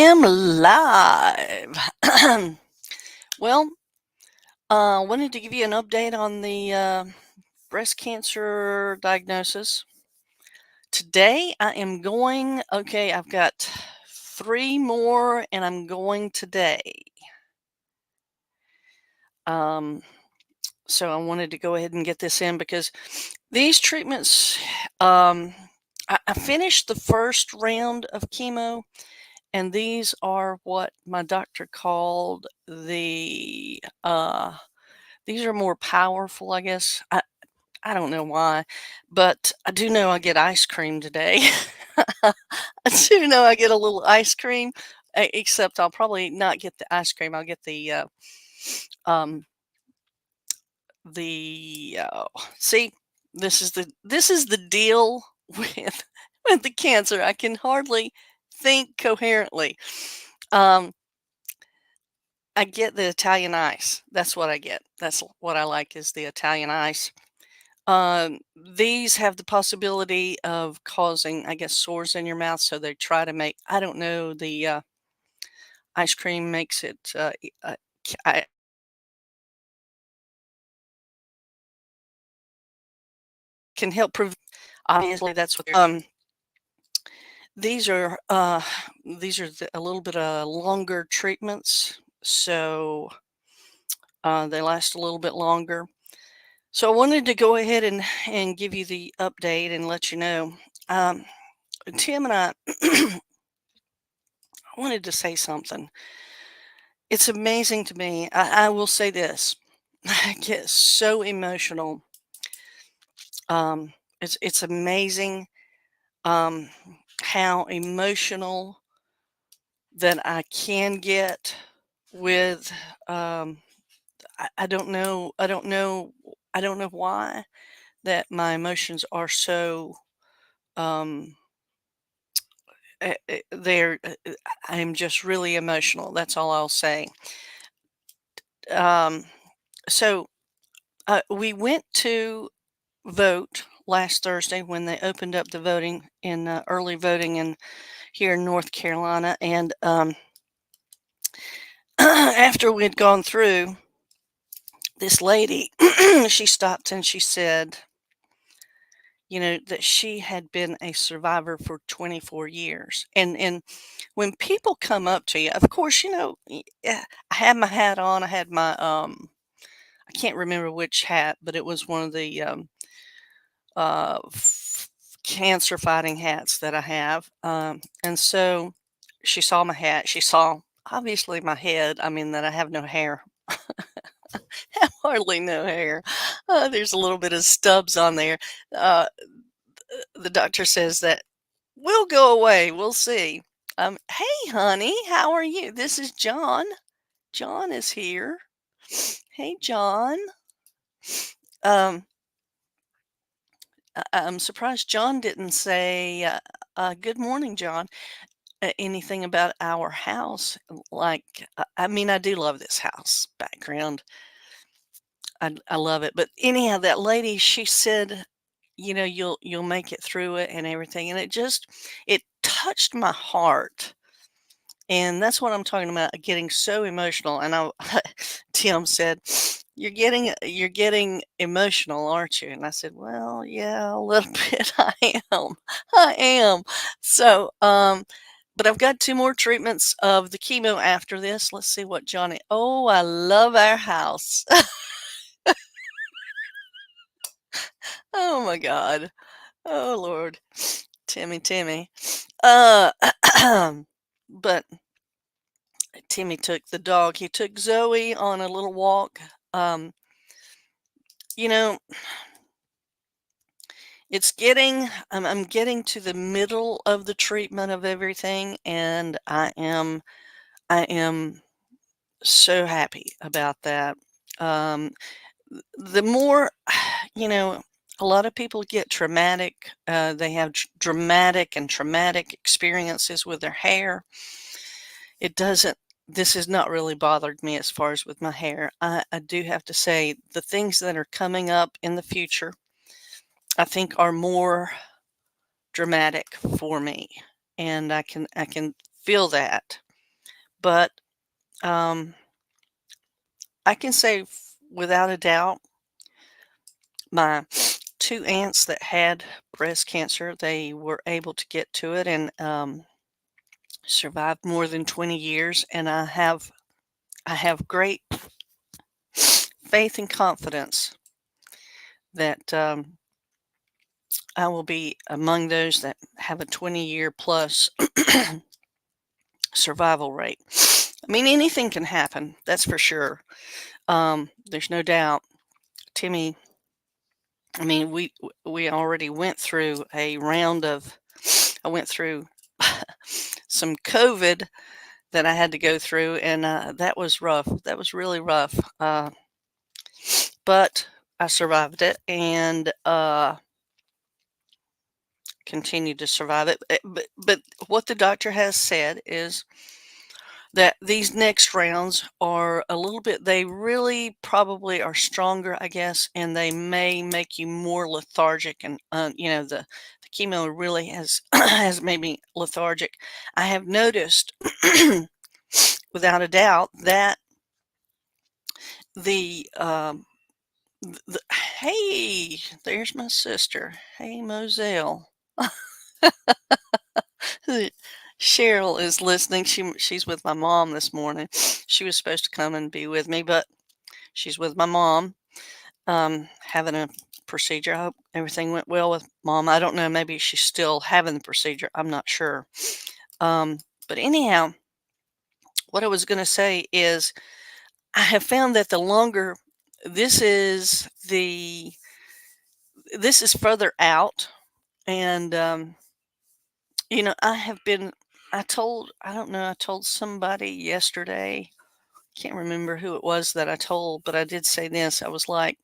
am live. Well, wanted to give you an update on the breast cancer diagnosis. Today, I am going, okay, I've got three more, and I'm going today. Um, so I wanted to go ahead and get this in because these treatments, I finished the first round of chemo. And these are what my doctor called these are more powerful, I guess. I don't know why, but I do know I get ice cream today. I do know I get a little ice cream, except I'll probably not get the ice cream. I'll get um, see, this is the deal with the cancer. I can hardly think coherently. Um, I get the Italian ice. That's what I get. That's what I like is the Italian ice. These have the possibility of causing, I guess, sores in your mouth. So they try to make, I don't know, the ice cream makes it, I can help prevent, obviously, that's what, these are, a little bit longer treatments. So they last a little bit longer. So I wanted to go ahead and give you the update and let you know. Um, Tim and I wanted to say something. It's amazing to me. I will say this. I get so emotional. It's amazing um, how emotional that I can get with. Um, I don't know. I don't know. I don't know why that my emotions are so. Um, I'm just really emotional. That's all I'll say. Um, so we went to vote last Thursday when they opened up the voting in early voting in here in North Carolina, and after we'd gone through, this lady she stopped and she said, that she had been a survivor for 24 years, and when people come up to you, of course, I had my hat on. I had my I can't remember which hat, but it was one of the cancer fighting hats that I have. And so she saw my hat. She saw obviously my head. I mean, that I have no hair. Have hardly no hair. There's a little bit of stubs on there. Uh, the doctor says that will go away. We'll see. Hey, honey, how are you? This is John. John is here. Hey, John. Um, I'm surprised John didn't say, good morning, John. Anything about our house. Like, I mean, I do love this house background. I love it. But anyhow, that lady, she said, you'll make it through it and everything. And it touched my heart. And that's what I'm talking about, getting so emotional. And Tim said, you're getting emotional, aren't you? And I said, well, yeah, a little bit. I am. I am. So, but I've got two more treatments of the chemo after this. Let's see what Johnny. Oh, I love our house. Oh my God. Oh Lord. Timmy. Uh, but Timmy took the dog. He took Zoe on a little walk. Um, you know, I'm getting to the middle of the treatment of everything, and I am so happy about that. Um, the more, you know, a lot of people get traumatic. They have dramatic and traumatic experiences with their hair. It doesn't. This has not really bothered me as far as with my hair. I do have to say the things that are coming up in the future, I think, are more dramatic for me, and I can feel that. But um, I can say without a doubt, my two aunts that had breast cancer, they were able to get to it and survived more than 20 years. And I have great faith and confidence that I will be among those that have a 20-year plus survival rate. I mean, anything can happen, that's for sure. There's no doubt. Timmy, I mean, we already went through a round of. I went through some COVID that I had to go through, and that was rough. That was really rough. But I survived it and continued to survive it. But what the doctor has said is that these next rounds are a little bit, they really probably are stronger, I guess, and they may make you more lethargic. And, the chemo really has, has made me lethargic. I have noticed, without a doubt, that the, hey, there's my sister. Hey, Moselle. Cheryl is listening. She's with my mom this morning. She was supposed to come and be with me, but she's with my mom, having a procedure. I hope everything went well with mom. I don't know. Maybe she's still having the procedure. I'm not sure. But anyhow, what I was going to say is I have found that the longer this is the this is further out, and I have been. I don't know. I told somebody yesterday. Can't remember who it was that I told, but I did say this. I was like,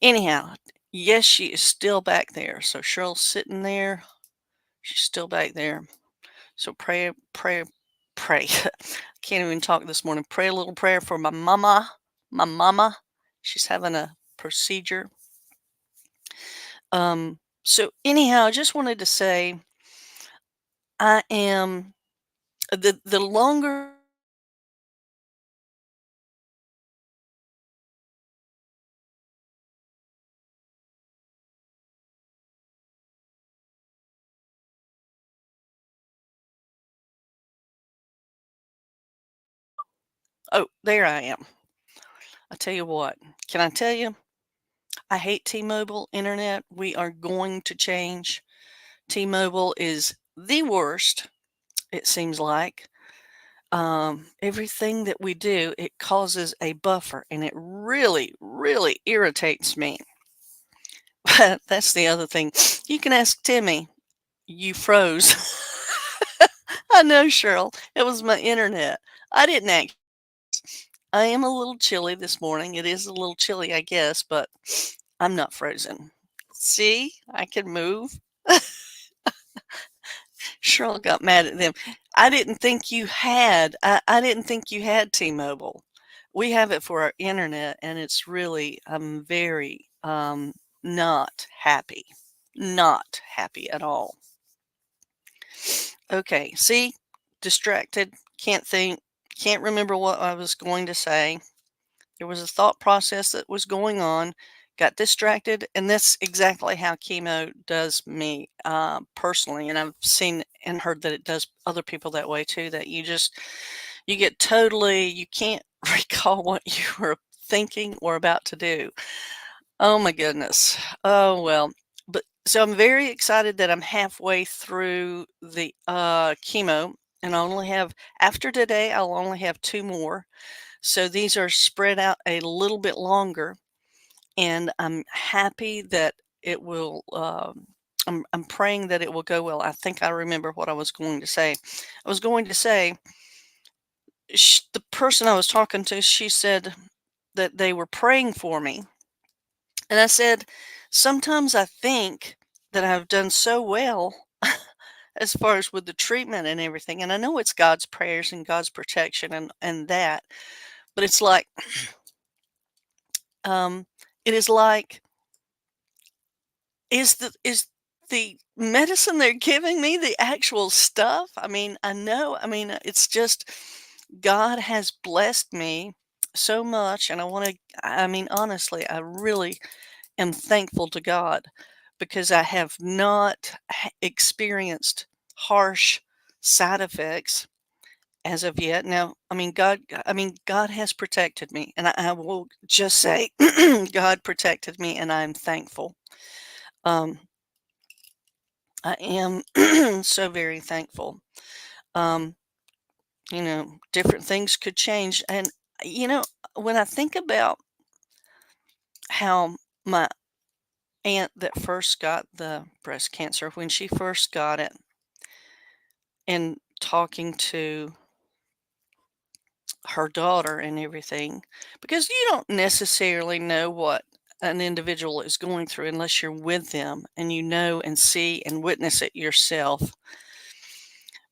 anyhow, yes, she is still back there. So Cheryl's sitting there. She's still back there. So pray, pray, pray. Can't even talk this morning. Pray a little prayer for my mama. My mama. She's having a procedure. So anyhow, I just wanted to say I am the longer. Oh, there I am. I tell you what. Can I tell you? I hate T-Mobile internet. We are going to change. T-Mobile is the worst, it seems like. Everything that we do, it causes a buffer, and it really, really irritates me. But that's the other thing. You can ask Timmy. You froze. I know, Cheryl. It was my internet. I didn't act. I am a little chilly this morning. It is a little chilly, I guess, but I'm not frozen. See, I can move. Cheryl got mad at them. I didn't think you had T-Mobile. We have it for our internet, and it's really, I'm very, not happy. Not happy at all. Okay, see? Distracted, can't think, can't remember what I was going to say. There was a thought process that was going on, got distracted, and that's exactly how chemo does me, personally. And I've seen and heard that it does other people that way too. That you get totally, you can't recall what you were thinking or about to do. Oh my goodness. Oh well. But so I'm very excited that I'm halfway through the chemo, and I only have after today I'll only have two more. So these are spread out a little bit longer, and I'm happy that it will. I'm praying that it will go well. I think I remember what I was going to say. I was going to say the person I was talking to, she said that they were praying for me, and I said sometimes I think that I've done so well as far as with the treatment and everything, and I know it's God's prayers and God's protection and that, but it's like um, it is like, is the medicine they're giving me, the actual stuff, I mean, it's just God has blessed me so much, and I mean, honestly, I really am thankful to God because I have not experienced harsh side effects as of yet. Now, God has protected me, and I will just say God protected me, and I'm thankful. Um, I am so very thankful. Um, Different things could change. And, you know, when I think about how my aunt that first got the breast cancer, when she first got it, and talking to her daughter and everything, because you don't necessarily know what an individual is going through unless you're with them and you know and see and witness it yourself.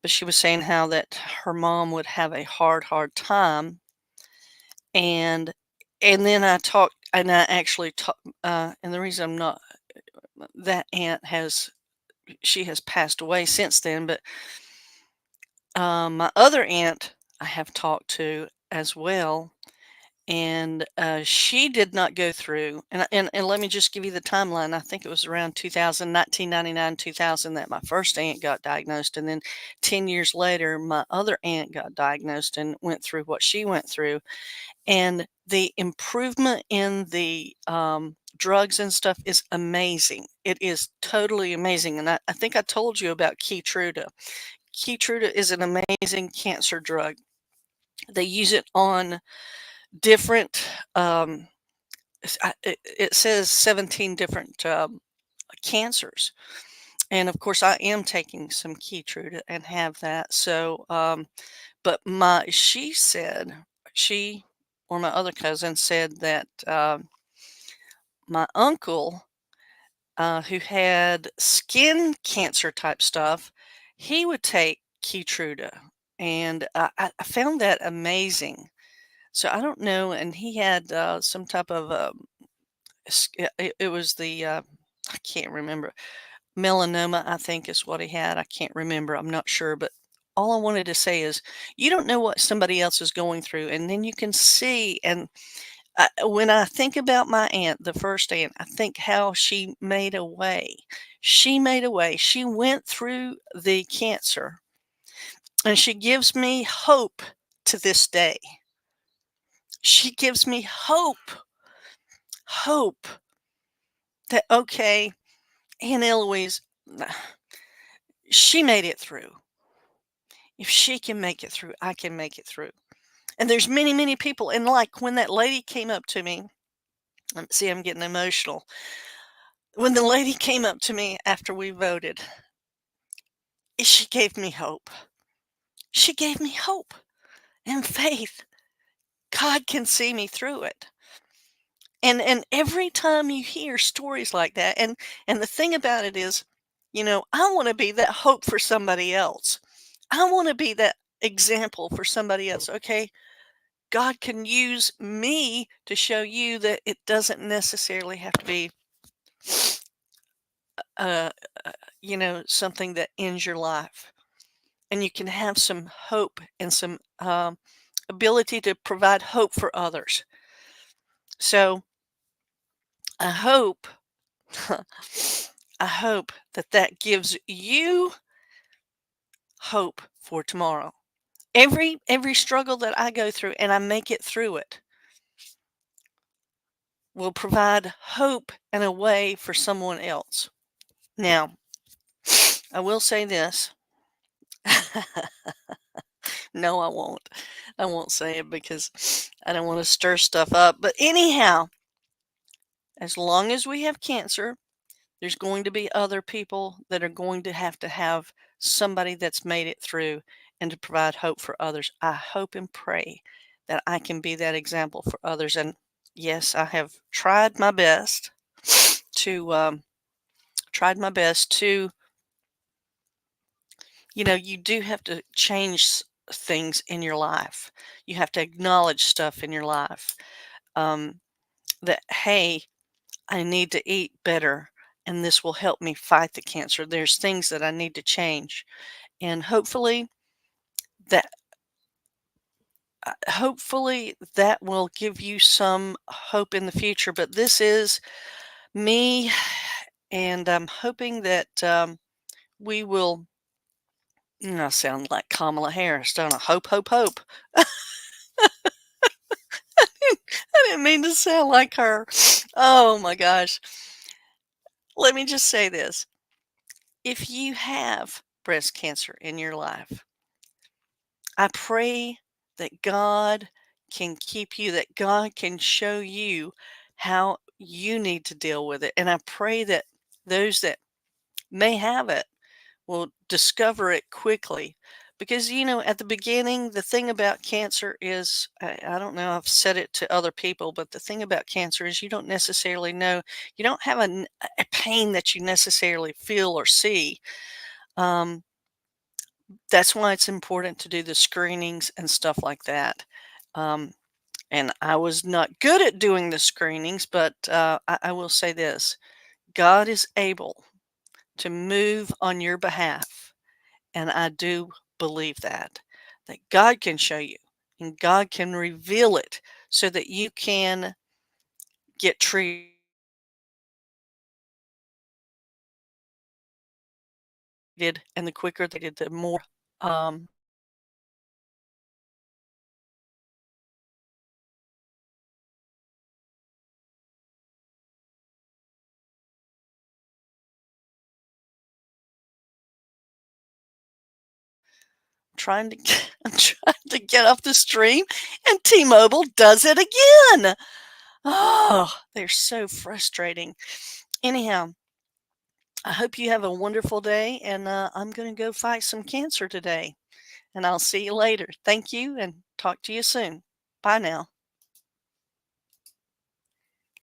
But she was saying how that her mom would have a hard time, and then I actually talked, and the reason I'm not that aunt has she has passed away since then, but my other aunt I have talked to as well, and she did not go through. And let me just give you the timeline. I think it was around 2000 that my first aunt got diagnosed, and then 10 years later, my other aunt got diagnosed and went through what she went through. And the improvement in the drugs and stuff is amazing. It is totally amazing. And I think I told you about Keytruda. Keytruda is an amazing cancer drug. They use it on different, it says 17 different cancers. And of course, I am taking some Keytruda and have that. So, but she or my other cousin said that my uncle, who had skin cancer type stuff, he would take Keytruda. And I found that amazing. So I don't know. And he had some type of, it was I can't remember, melanoma, I think is what he had. I can't remember. I'm not sure. But all I wanted to say is you don't know what somebody else is going through. And then you can see. And when I think about my aunt, the first aunt, I think how she made a way. She made a way. She went through the cancer, and she gives me hope to this day. She gives me hope that, okay, Aunt Eloise, she made it through. If she can make it through, I can make it through. And there's many, many people. And like when that lady came up to me, see, I'm getting emotional. When the lady came up to me after we voted, she gave me hope. She gave me hope and faith. God can see me through it. And every time you hear stories like that, and the thing about it is, I want to be that hope for somebody else. I want to be that example for somebody else. Okay, God can use me to show you that it doesn't necessarily have to be uh, something that ends your life. And you can have some hope and some ability to provide hope for others. So I hope, I hope that that gives you hope for tomorrow. Every struggle that I go through and I make it through it will provide hope and a way for someone else. Now, I will say this. No, I won't. I won't say it because I don't want to stir stuff up. But anyhow, as long as we have cancer, there's going to be other people that are going to have somebody that's made it through and to provide hope for others. I hope and pray that I can be that example for others. And yes, I have tried my best to you do have to change things in your life. You have to acknowledge stuff in your life, that hey, I need to eat better and this will help me fight the cancer. There's things that I need to change, and that hopefully that will give you some hope in the future. But this is me, and I'm hoping that we will. I sound like Kamala Harris, don't I? Hope, hope, hope. I didn't mean to sound like her. Oh my gosh. Let me just say this. If you have breast cancer in your life, I pray that God can keep you, that God can show you how you need to deal with it. And I pray that those that may have it will discover it quickly. Because, at the beginning, the thing about cancer is I don't know, I've said it to other people, but the thing about cancer is you don't necessarily know, you don't have a pain that you necessarily feel or see. Um, that's why it's important to do the screenings and stuff like that. Um, and I was not good at doing the screenings, but I will say this: God is able to move on your behalf. And I do believe that God can show you and God can reveal it so that you can get treated. And the quicker they did, the more um, trying to I'm trying to get off the stream, and T-Mobile does it again. Oh, they're so frustrating. Anyhow, I hope you have a wonderful day, and I'm going to go fight some cancer today. And I'll see you later. Thank you, and talk to you soon. Bye now.